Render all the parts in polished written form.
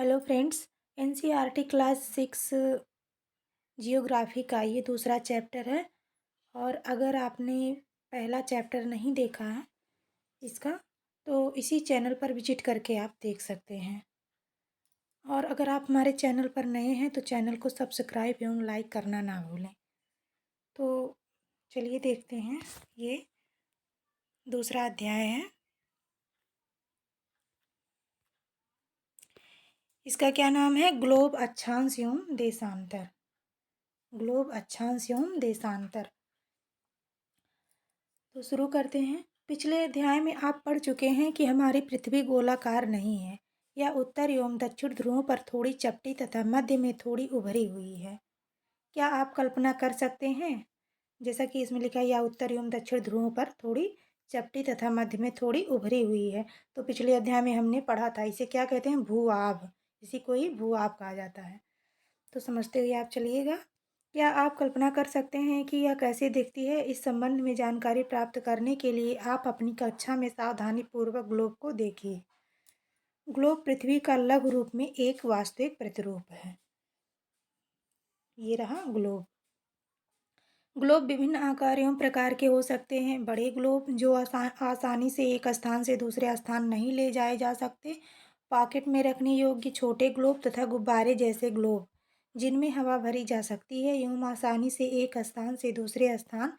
Hello friends. NCERT class 6 geography का ये दूसरा चैप्टर है। और अगर आपने पहला चैप्टर नहीं देखा है इसका, तो इसी चैनल पर विजिट करके आप देख सकते हैं। और अगर आप हमारे चैनल पर नए हैं तो चैनल को सब्सक्राइब एवं लाइक करना ना भूलें। तो चलिए देखते हैं। ये दूसरा अध्याय है। इसका क्या नाम है? ग्लोब अक्षांश एवं देशांतर। ग्लोब अक्षांश एवं देशांतर। तो शुरू करते हैं। पिछले अध्याय में आप पढ़ चुके हैं कि हमारी पृथ्वी गोलाकार नहीं है। यह उत्तर एवं दक्षिण ध्रुवों पर थोड़ी चपटी तथा मध्य में थोड़ी उभरी हुई है। क्या आप कल्पना कर सकते हैं? जैसा कि इसमें लिखा है, या उत्तर एवं दक्षिण ध्रुवों पर थोड़ी चपटी तथा मध्य में थोड़ी उभरी हुई है। तो पिछले अध्याय में हमने पढ़ा था, इसे क्या कहते हैं? भू आभ। इसी को ही भू आभ कहा जाता है। तो समझते हुए आप चलिएगा। क्या आप कल्पना कर सकते हैं कि यह कैसे दिखती है? इस संबंध में जानकारी प्राप्त करने के लिए आप अपनी कक्षा में सावधानीपूर्वक ग्लोब को देखिए। ग्लोब पृथ्वी का लघु रूप में एक वास्तविक प्रतिरूप है। ये रहा ग्लोब। ग्लोब विभिन्न आकार एवं प्रकार के हो सकते हैं। बड़े ग्लोब जो आसानी से एक स्थान से दूसरे स्थान नहीं ले जाए जा सकते। पॉकेट में रखने योग्य छोटे ग्लोब तथा गुब्बारे जैसे ग्लोब जिनमें हवा भरी जा सकती है एवं आसानी से एक स्थान से दूसरे स्थान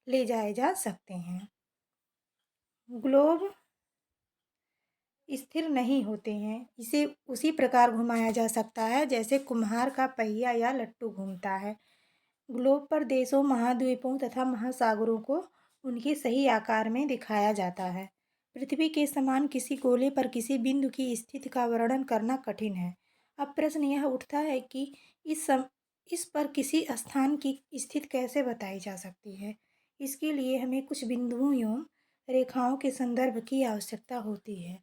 ले जाए जा सकते हैं। ग्लोब स्थिर नहीं होते हैं। इसे उसी प्रकार घुमाया जा सकता है जैसे कुम्हार का पहिया या लट्टू घूमता है। ग्लोब पर देशों, महाद्वीपों तथा महासागरों को उनके सही आकार में दिखाया जाता है। पृथ्वी के समान किसी गोले पर किसी बिंदु की स्थिति का वर्णन करना कठिन है। अब प्रश्न यह उठता है कि इस पर किसी स्थान की स्थिति कैसे बताई जा सकती है। इसके लिए हमें कुछ बिंदुओं एवं रेखाओं के संदर्भ की आवश्यकता होती है।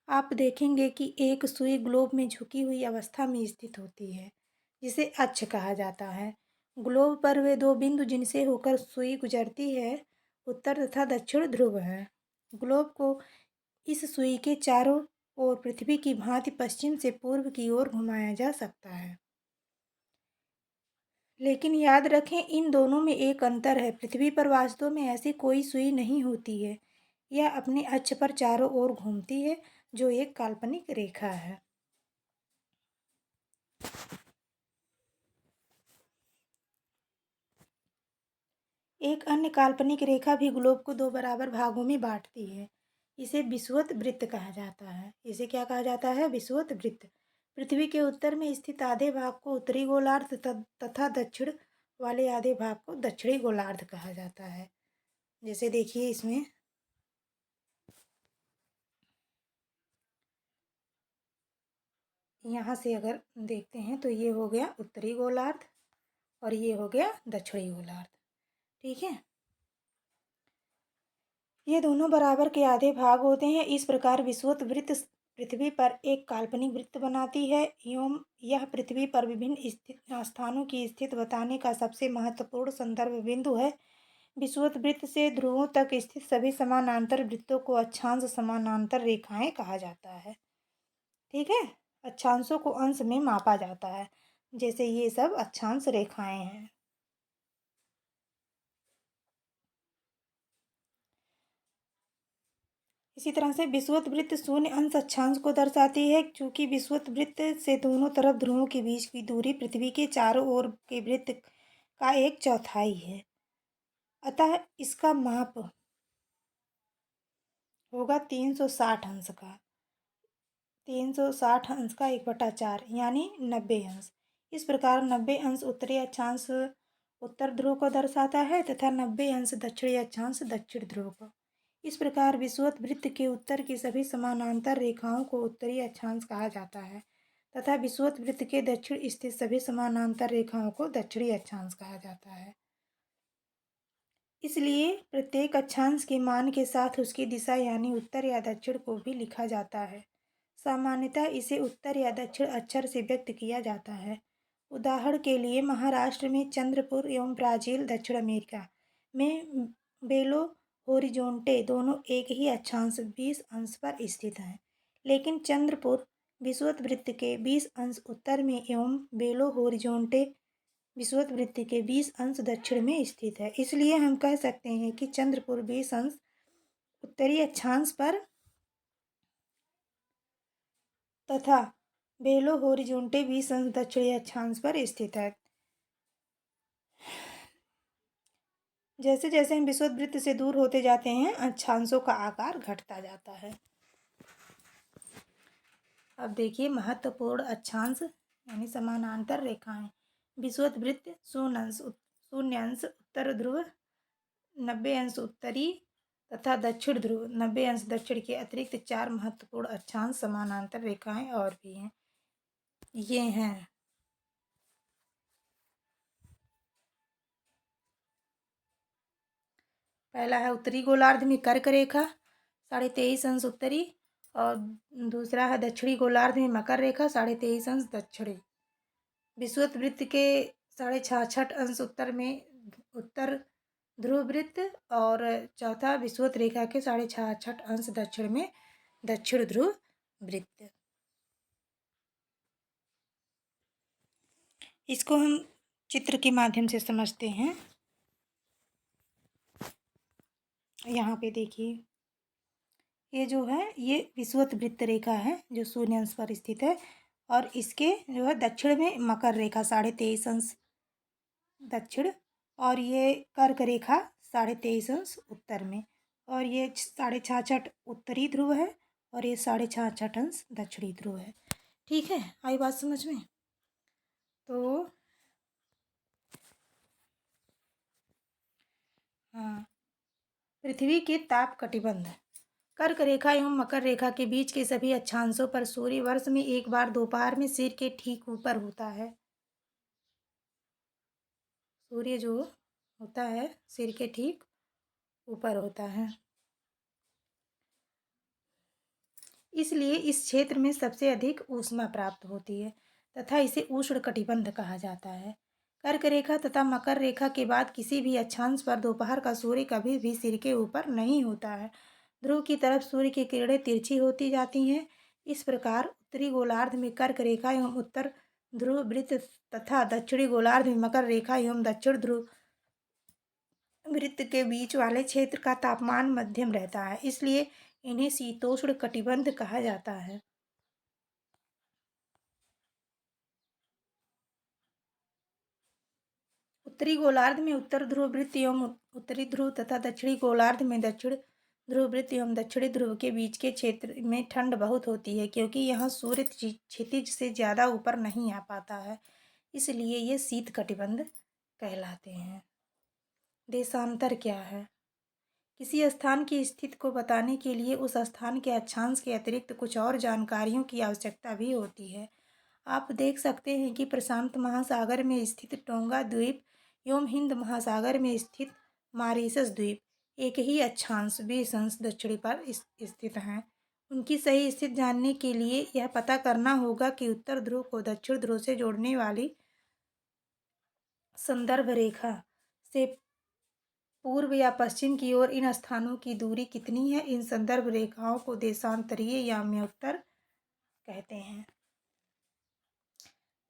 आप देखेंगे कि एक सुई ग्लोब में झुकी हुई अवस्था में स्थित होती है, जिसे अक्ष कहा जाता है। ग्लोब पर वे दो बिंदु जिनसे होकर सुई गुजरती है, उत्तर तथा दक्षिण ध्रुव है। ग्लोब को इस सुई के चारों ओर पृथ्वी की भांति पश्चिम से पूर्व की ओर घुमाया जा सकता है। लेकिन याद रखें, इन दोनों में एक अंतर है। पृथ्वी पर वास्तव में ऐसी कोई सुई नहीं होती है। यह अपने अक्ष पर चारों ओर घूमती है, जो एक काल्पनिक रेखा है। एक अन्य काल्पनिक रेखा भी ग्लोब को दो बराबर भागों में बांटती है। इसे विषुवत वृत्त कहा जाता है। इसे क्या कहा जाता है? विषुवत वृत्त। पृथ्वी के उत्तर में स्थित आधे भाग को उत्तरी गोलार्ध तथा दक्षिण वाले आधे भाग को दक्षिणी गोलार्ध कहा जाता है। जैसे देखिए इसमें, यहाँ से अगर देखते हैं तो ये हो गया उत्तरी गोलार्ध और ये हो गया दक्षिणी गोलार्ध। ठीक है, ये दोनों बराबर के आधे भाग होते हैं। इस प्रकार विषुवत वृत्त पृथ्वी पर एक काल्पनिक वृत्त बनाती है एवं यह पृथ्वी पर विभिन्न स्थानों की स्थिति बताने का सबसे महत्वपूर्ण संदर्भ बिंदु है। विषुवत वृत्त से ध्रुवों तक स्थित सभी समानांतर वृत्तों को अक्षांश समानांतर रेखाएं कहा जाता है। ठीक है, अक्षांशों को अंश में मापा जाता है। जैसे ये सब अक्षांश रेखाएं हैं। इसी तरह से विषुवत वृत्त शून्य अंश अक्षांश को दर्शाती है, क्योंकि विषुवत वृत्त से दोनों तरफ ध्रुवों के बीच की दूरी पृथ्वी के चारों ओर के वृत्त का एक चौथाई है। अतः इसका माप होगा 360 अंश का। 360 अंश का 1/4 यानी 90 अंश। इस प्रकार 90 अंश उत्तरी अक्षांश उत्तर ध्रुव को दर्शाता है तथा 90 अंश दक्षिणी अक्षांश दक्षिण ध्रुव को। इस प्रकार विषुवत वृत्त के उत्तर की सभी समानांतर रेखाओं को उत्तरी अक्षांश कहा जाता है तथा विषुवत वृत्त के दक्षिण स्थित सभी समानांतर रेखाओं को दक्षिणी अक्षांश कहा जाता है। इसलिए प्रत्येक अक्षांश के मान के साथ उसकी दिशा यानी उत्तर या दक्षिण को भी लिखा जाता है। सामान्यतः इसे उत्तर या दक्षिण अक्षर से व्यक्त किया जाता है। उदाहरण के लिए महाराष्ट्र में चंद्रपुर एवं ब्राज़ील दक्षिण अमेरिका में बेलो होरिजोंटे दोनों एक ही अक्षांश 20 अंश पर स्थित हैं। लेकिन चंद्रपुर विषुवत के 20 अंश उत्तर में एवं बेलो होरिजोंटे विषुवत के 20 अंश दक्षिण में स्थित है। इसलिए हम कह सकते हैं कि चंद्रपुर 20 अंश उत्तरी अक्षांश पर तथा बेलो होरिजोंटे 20 अंश दक्षिणी अक्षांश पर स्थित है। जैसे जैसे हम विषुवत वृत्त से दूर होते जाते हैं, अक्षांशों का आकार घटता जाता है। अब देखिए महत्वपूर्ण अक्षांश यानी समानांतर रेखाएं। विषुवत वृत्त शून्य अंश उत्तर ध्रुव, 90 अंश उत्तरी तथा दक्षिण ध्रुव 90 अंश दक्षिण के अतिरिक्त 4 महत्वपूर्ण अक्षांश समानांतर रेखाएं और भी हैं। ये हैं पहला है उत्तरी गोलार्ध में कर्क रेखा 23.5 अंश उत्तरी, और दूसरा है दक्षिणी गोलार्ध में मकर रेखा 23.5 अंश दक्षिणी। विषुवत वृत्त के 66.5 अंश उत्तर में उत्तर ध्रुव वृत्त, और चौथा विषुवत रेखा के 66.5 अंश दक्षिण में दक्षिण ध्रुव वृत्त। इसको हम चित्र के माध्यम से समझते हैं। यहाँ पे देखिए, ये जो है ये विषुवत वृत्त रेखा है जो शून्य अंश पर स्थित है, और इसके जो है दक्षिण में मकर रेखा 23.5 अंश दक्षिण, और ये कर्क रेखा 23.5 अंश उत्तर में, और ये 66.5 उत्तरी ध्रुव है, और ये 66.5 अंश दक्षिणी ध्रुव है। ठीक है, आई बात समझ में? तो हाँ, पृथ्वी के ताप कटिबंध। कर्क रेखा एवं मकर रेखा के बीच के सभी अक्षांशों पर सूर्य वर्ष में एक बार दोपहर में सिर के ठीक ऊपर होता है। सूर्य जो होता है सिर के ठीक ऊपर होता है, इसलिए इस क्षेत्र में सबसे अधिक ऊष्मा प्राप्त होती है तथा इसे उष्ण कटिबंध कहा जाता है। कर्क रेखा तथा मकर रेखा के बाद किसी भी अक्षांश पर दोपहर का सूर्य कभी भी सिर के ऊपर नहीं होता है। ध्रुव की तरफ सूर्य की किरणें तिरछी होती जाती हैं। इस प्रकार उत्तरी गोलार्ध में कर्क रेखा एवं उत्तर ध्रुव वृत्त तथा दक्षिणी गोलार्ध में मकर रेखा एवं दक्षिण ध्रुव वृत्त के बीच वाले क्षेत्र का तापमान मध्यम रहता है, इसलिए इन्हें शीतोष्ण कटिबंध कहा जाता है। उत्तरी गोलार्ध में उत्तर ध्रुव वृत्त एवं उत्तरी ध्रुव तथा दक्षिणी गोलार्ध में दक्षिण ध्रुव वृत्त एवं दक्षिणी ध्रुव के बीच के क्षेत्र में ठंड बहुत होती है, क्योंकि यहाँ सूर्य क्षितिज से ज़्यादा ऊपर नहीं आ पाता है, इसलिए ये शीत कटिबंध कहलाते हैं। देशांतर क्या है? किसी स्थान की स्थिति को बताने के लिए उस स्थान के अक्षांश के अतिरिक्त कुछ और जानकारियों की आवश्यकता भी होती है। आप देख सकते हैं कि प्रशांत महासागर में स्थित टोंगा द्वीप एवं हिंद महासागर में स्थित मॉरीशस द्वीप एक ही अक्षांश 20 अंश दक्षिणी पर स्थित हैं। उनकी सही स्थिति जानने के लिए यह पता करना होगा कि उत्तर ध्रुव को दक्षिण ध्रुव से जोड़ने वाली संदर्भ रेखा से पूर्व या पश्चिम की ओर इन स्थानों की दूरी कितनी है। इन संदर्भ रेखाओं को देशांतरीय या म्योत्तर कहते हैं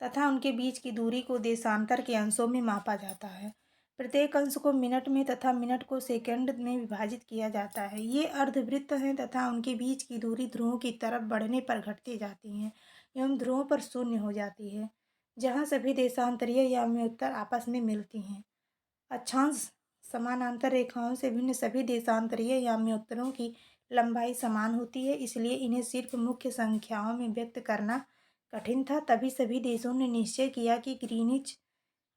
तथा उनके बीच की दूरी को देशांतर के अंशों में मापा जाता है। प्रत्येक अंश को मिनट में तथा मिनट को सेकंड में विभाजित किया जाता है। ये अर्धवृत्त हैं तथा उनके बीच की दूरी ध्रुवों की तरफ बढ़ने पर घटती जाती हैं एवं ध्रुवों पर शून्य हो जाती है, जहाँ सभी देशांतरीय या म्योत्तर आपस में मिलती हैं। अक्षांश समानांतर रेखाओं से भिन्न सभी देशांतरीय या म्योत्तरों की लंबाई समान होती है, इसलिए इन्हें सिर्फ मुख्य संख्याओं में व्यक्त करना कठिन था। तभी सभी देशों ने निश्चय किया कि ग्रीनिच,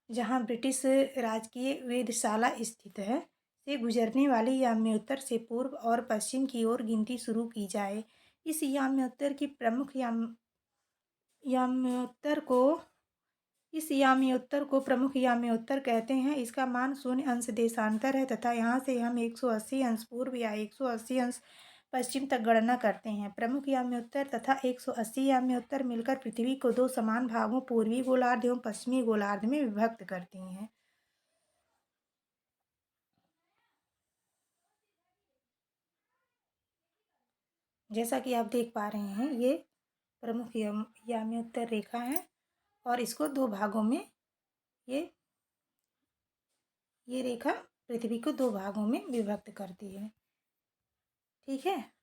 जहाँ ब्रिटिश राजकीय वेधशाला स्थित है, से गुजरने वाली याम्योत्तर से पूर्व और पश्चिम की ओर गिनती शुरू की जाए। इस याम्योत्तर की प्रमुख याम्योत्तर को इस याम्योत्तर को प्रमुख याम्योत्तर कहते हैं। इसका मान 0 अंश देशांतर है तथा यहाँ से हम 180 अंश पूर्व या 180 अंश पश्चिम तक गणना करते हैं। प्रमुख याम्योत्तर तथा 180 याम्योत्तर मिलकर पृथ्वी को 2 समान भागों पूर्वी गोलार्ध एवं पश्चिमी गोलार्ध में विभक्त करती हैं। जैसा कि आप देख पा रहे हैं, ये प्रमुख यामी उत्तर रेखा है और इसको दो भागों में ये रेखा पृथ्वी को दो भागों में विभक्त करती है। ठीक है।